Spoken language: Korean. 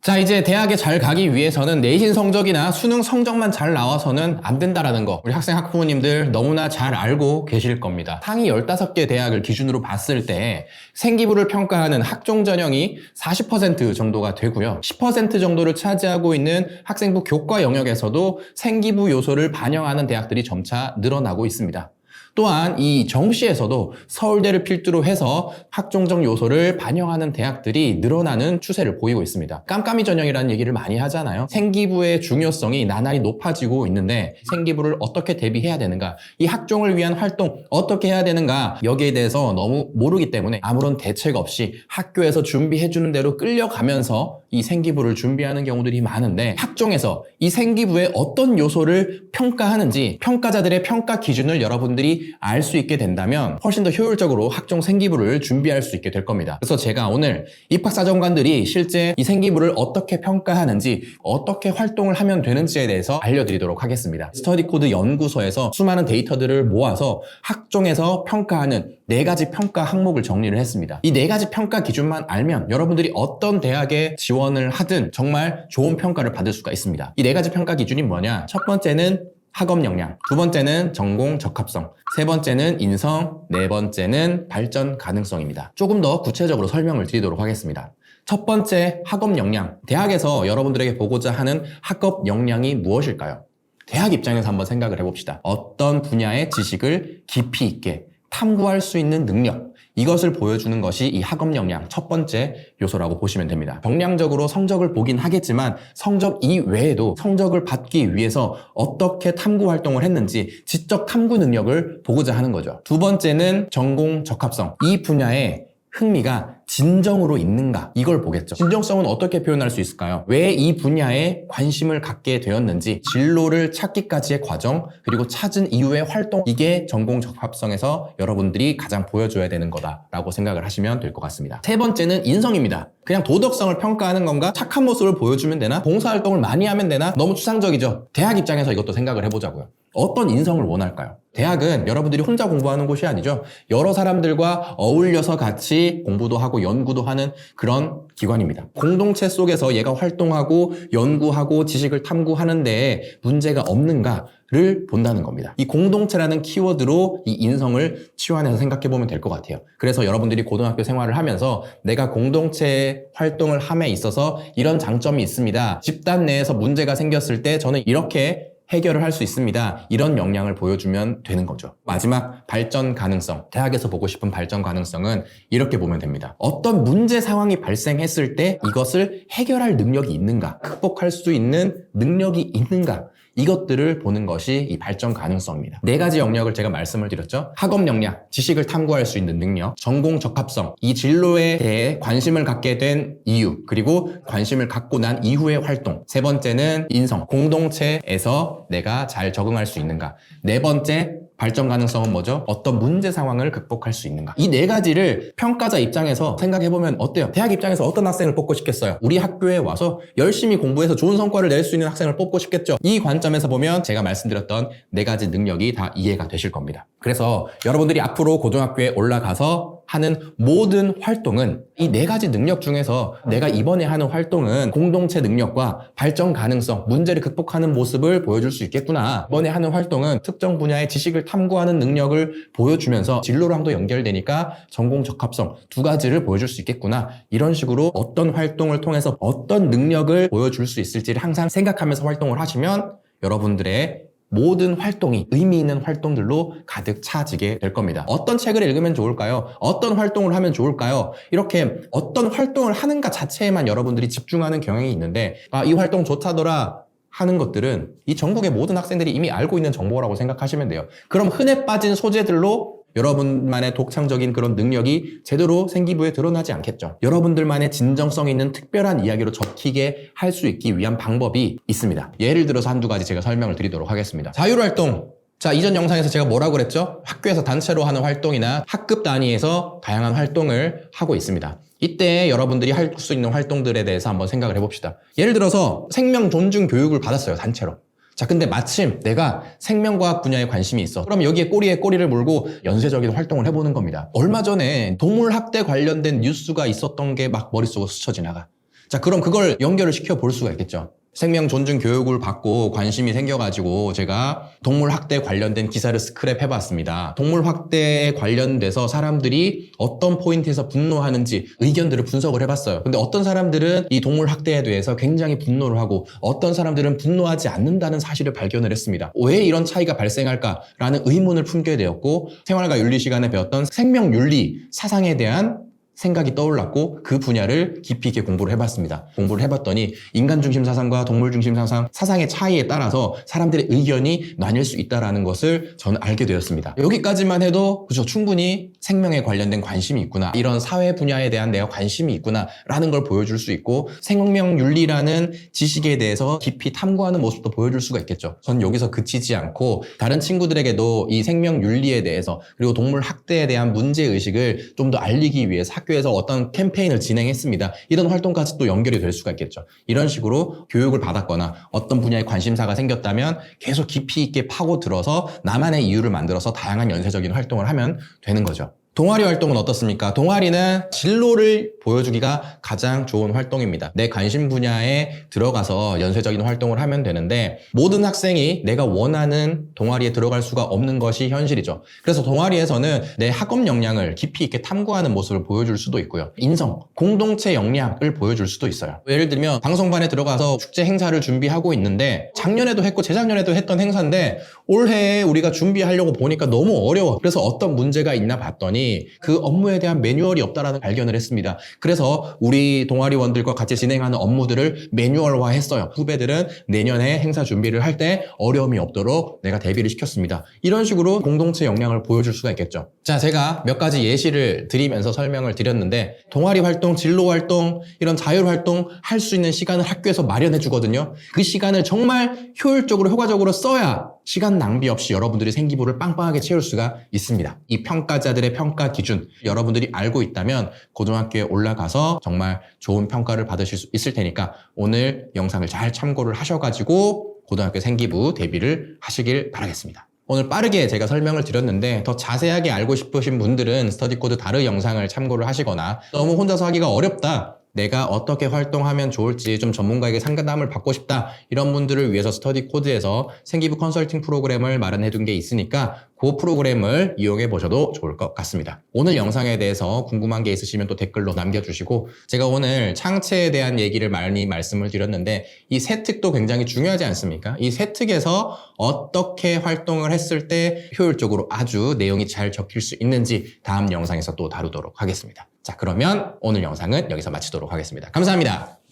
자, 이제 대학에 잘 가기 위해서는 내신 성적이나 수능 성적만 잘 나와서는 안 된다라는 거 우리 학생 학부모님들 너무나 잘 알고 계실 겁니다. 상위 15개 대학을 기준으로 봤을 때 생기부를 평가하는 학종 전형이 40% 정도가 되고요. 10% 정도를 차지하고 있는 학생부 교과 영역에서도 생기부 요소를 반영하는 대학들이 점차 늘어나고 있습니다. 또한 이 정시에서도 서울대를 필두로 해서 학종적 요소를 반영하는 대학들이 늘어나는 추세를 보이고 있습니다. 깜깜이 전형이라는 얘기를 많이 하잖아요. 생기부의 중요성이 나날이 높아지고 있는데 생기부를 어떻게 대비해야 되는가, 이 학종을 위한 활동 어떻게 해야 되는가, 여기에 대해서 너무 모르기 때문에 아무런 대책 없이 학교에서 준비해주는 대로 끌려가면서 이 생기부를 준비하는 경우들이 많은데, 학종에서 이 생기부의 어떤 요소를 평가하는지 평가자들의 평가 기준을 여러분들이 알 수 있게 된다면 훨씬 더 효율적으로 학종 생기부를 준비할 수 있게 될 겁니다. 그래서 제가 오늘 입학사정관들이 실제 이 생기부를 어떻게 평가하는지, 어떻게 활동을 하면 되는지에 대해서 알려드리도록 하겠습니다. 스터디코드 연구소에서 수많은 데이터들을 모아서 학종에서 평가하는 4가지 평가 항목을 정리를 했습니다. 이 4가지 평가 기준만 알면 여러분들이 어떤 대학에 지원을 하든 정말 좋은 평가를 받을 수가 있습니다. 이 4가지 평가 기준이 뭐냐? 첫 번째는 학업 역량, 두 번째는 전공 적합성, 세 번째는 인성, 네 번째는 발전 가능성입니다. 조금 더 구체적으로 설명을 드리도록 하겠습니다. 첫 번째, 학업 역량. 대학에서 여러분들에게 보고자 하는 학업 역량이 무엇일까요? 대학 입장에서 한번 생각을 해봅시다. 어떤 분야의 지식을 깊이 있게 탐구할 수 있는 능력, 이것을 보여주는 것이 이 학업 역량 첫 번째 요소라고 보시면 됩니다. 정량적으로 성적을 보긴 하겠지만 성적 이외에도 성적을 받기 위해서 어떻게 탐구 활동을 했는지 지적 탐구 능력을 보고자 하는 거죠. 두 번째는 전공 적합성. 이 분야에 흥미가 진정으로 있는가, 이걸 보겠죠. 진정성은 어떻게 표현할 수 있을까요? 왜 이 분야에 관심을 갖게 되었는지, 진로를 찾기까지의 과정, 그리고 찾은 이후의 활동, 이게 전공 적합성에서 여러분들이 가장 보여줘야 되는 거다라고 생각을 하시면 될 것 같습니다. 세 번째는 인성입니다. 그냥 도덕성을 평가하는 건가? 착한 모습을 보여주면 되나? 봉사활동을 많이 하면 되나? 너무 추상적이죠. 대학 입장에서 이것도 생각을 해보자고요. 어떤 인성을 원할까요? 대학은 여러분들이 혼자 공부하는 곳이 아니죠. 여러 사람들과 어울려서 같이 공부도 하고 연구도 하는 그런 기관입니다. 공동체 속에서 얘가 활동하고 연구하고 지식을 탐구하는 데에 문제가 없는가를 본다는 겁니다. 이 공동체라는 키워드로 이 인성을 치환해서 생각해보면 될 것 같아요. 그래서 여러분들이 고등학교 생활을 하면서 내가 공동체 활동을 함에 있어서 이런 장점이 있습니다. 집단 내에서 문제가 생겼을 때 저는 이렇게 해결을 할 수 있습니다. 이런 역량을 보여주면 되는 거죠. 마지막, 발전 가능성. 대학에서 보고 싶은 발전 가능성은 이렇게 보면 됩니다. 어떤 문제 상황이 발생했을 때 이것을 해결할 능력이 있는가, 극복할 수 있는 능력이 있는가, 이것들을 보는 것이 이 발전 가능성입니다. 4가지 영역을 제가 말씀을 드렸죠. 학업 역량, 지식을 탐구할 수 있는 능력, 전공 적합성, 이 진로에 대해 관심을 갖게 된 이유, 그리고 관심을 갖고 난 이후의 활동. 세 번째는 인성, 공동체에서 내가 잘 적응할 수 있는가. 네 번째, 발전 가능성은 뭐죠? 어떤 문제 상황을 극복할 수 있는가. 이 4가지를 평가자 입장에서 생각해보면 어때요? 대학 입장에서 어떤 학생을 뽑고 싶겠어요? 우리 학교에 와서 열심히 공부해서 좋은 성과를 낼 수 있는 학생을 뽑고 싶겠죠? 이 관점에서 보면 제가 말씀드렸던 4가지 능력이 다 이해가 되실 겁니다. 그래서 여러분들이 앞으로 고등학교에 올라가서 하는 모든 활동은 이 4가지 능력 중에서 내가 이번에 하는 활동은 공동체 능력과 발전 가능성, 문제를 극복하는 모습을 보여줄 수 있겠구나. 이번에 하는 활동은 특정 분야의 지식을 탐구하는 능력을 보여주면서 진로랑도 연결되니까 전공 적합성 2가지를 보여줄 수 있겠구나. 이런 식으로 어떤 활동을 통해서 어떤 능력을 보여줄 수 있을지를 항상 생각하면서 활동을 하시면 여러분들의 모든 활동이 의미 있는 활동들로 가득 차지게 될 겁니다. 어떤 책을 읽으면 좋을까요? 어떤 활동을 하면 좋을까요? 이렇게 어떤 활동을 하는가 자체에만 여러분들이 집중하는 경향이 있는데, 이 활동 좋다더라 하는 것들은 이 전국의 모든 학생들이 이미 알고 있는 정보라고 생각하시면 돼요. 그럼 흔해 빠진 소재들로 여러분만의 독창적인 그런 능력이 제대로 생기부에 드러나지 않겠죠. 여러분들만의 진정성 있는 특별한 이야기로 적히게 할 수 있기 위한 방법이 있습니다. 예를 들어서 한두 가지 제가 설명을 드리도록 하겠습니다. 자율활동. 자, 이전 영상에서 제가 뭐라고 그랬죠? 학교에서 단체로 하는 활동이나 학급 단위에서 다양한 활동을 하고 있습니다. 이때 여러분들이 할 수 있는 활동들에 대해서 한번 생각을 해봅시다. 예를 들어서 생명 존중 교육을 받았어요, 단체로. 자, 근데 마침 내가 생명과학 분야에 관심이 있어. 그럼 여기에 꼬리에 꼬리를 물고 연쇄적인 활동을 해보는 겁니다. 얼마 전에 동물학대 관련된 뉴스가 있었던 게 막 머릿속으로 스쳐 지나가. 자, 그럼 그걸 연결을 시켜 볼 수가 있겠죠. 생명 존중 교육을 받고 관심이 생겨가지고 제가 동물 학대 관련된 기사를 스크랩 해봤습니다. 동물 학대에 관련돼서 사람들이 어떤 포인트에서 분노하는지 의견들을 분석을 해봤어요. 근데 어떤 사람들은 이 동물 학대에 대해서 굉장히 분노를 하고 어떤 사람들은 분노하지 않는다는 사실을 발견을 했습니다. 왜 이런 차이가 발생할까라는 의문을 품게 되었고 생활과 윤리 시간에 배웠던 생명윤리 사상에 대한 생각이 떠올랐고 그 분야를 깊이 있게 공부를 해봤습니다. 공부를 해봤더니 인간 중심 사상과 동물 중심 사상, 사상의 차이에 따라서 사람들의 의견이 나뉠 수 있다는 것을 저는 알게 되었습니다. 여기까지만 해도 그죠, 충분히 생명에 관련된 관심이 있구나, 이런 사회 분야에 대한 내가 관심이 있구나 라는 걸 보여줄 수 있고 생명윤리라는 지식에 대해서 깊이 탐구하는 모습도 보여줄 수가 있겠죠. 저는 여기서 그치지 않고 다른 친구들에게도 이 생명윤리에 대해서 그리고 동물 학대에 대한 문제의식을 좀 더 알리기 위해서 학교에서 어떤 캠페인을 진행했습니다. 이런 활동까지 또 연결이 될 수가 있겠죠. 이런 식으로 교육을 받았거나 어떤 분야에 관심사가 생겼다면 계속 깊이 있게 파고들어서 나만의 이유를 만들어서 다양한 연쇄적인 활동을 하면 되는 거죠. 동아리 활동은 어떻습니까? 동아리는 진로를 보여주기가 가장 좋은 활동입니다. 내 관심 분야에 들어가서 연쇄적인 활동을 하면 되는데 모든 학생이 내가 원하는 동아리에 들어갈 수가 없는 것이 현실이죠. 그래서 동아리에서는 내 학업 역량을 깊이 있게 탐구하는 모습을 보여줄 수도 있고요. 인성, 공동체 역량을 보여줄 수도 있어요. 예를 들면 방송반에 들어가서 축제 행사를 준비하고 있는데 작년에도 했고 재작년에도 했던 행사인데 올해 우리가 준비하려고 보니까 너무 어려워. 그래서 어떤 문제가 있나 봤더니 그 업무에 대한 매뉴얼이 없다라는 발견을 했습니다. 그래서 우리 동아리원들과 같이 진행하는 업무들을 매뉴얼화 했어요. 후배들은 내년에 행사 준비를 할 때 어려움이 없도록 내가 대비를 시켰습니다. 이런 식으로 공동체 역량을 보여줄 수가 있겠죠. 자, 제가 몇 가지 예시를 드리면서 설명을 드렸는데 동아리 활동, 진로 활동, 이런 자율 활동 할 수 있는 시간을 학교에서 마련해 주거든요. 그 시간을 정말 효율적으로 효과적으로 써야 시간 낭비 없이 여러분들이 생기부를 빵빵하게 채울 수가 있습니다. 이 평가자들의 평가 기준 여러분들이 알고 있다면 고등학교에 올라가서 정말 좋은 평가를 받으실 수 있을 테니까 오늘 영상을 잘 참고를 하셔가지고 고등학교 생기부 대비를 하시길 바라겠습니다. 오늘 빠르게 제가 설명을 드렸는데 더 자세하게 알고 싶으신 분들은 스터디코드 다른 영상을 참고를 하시거나 너무 혼자서 하기가 어렵다, 내가 어떻게 활동하면 좋을지 좀 전문가에게 상담을 받고 싶다, 이런 분들을 위해서 스터디 코드에서 생기부 컨설팅 프로그램을 마련해 둔 게 있으니까 그 프로그램을 이용해 보셔도 좋을 것 같습니다. 오늘 영상에 대해서 궁금한 게 있으시면 또 댓글로 남겨주시고, 제가 오늘 창체에 대한 얘기를 많이 말씀을 드렸는데 이 세특도 굉장히 중요하지 않습니까? 이 세특에서 어떻게 활동을 했을 때 효율적으로 아주 내용이 잘 적힐 수 있는지 다음 영상에서 또 다루도록 하겠습니다. 자, 그러면 오늘 영상은 여기서 마치도록 하겠습니다. 감사합니다.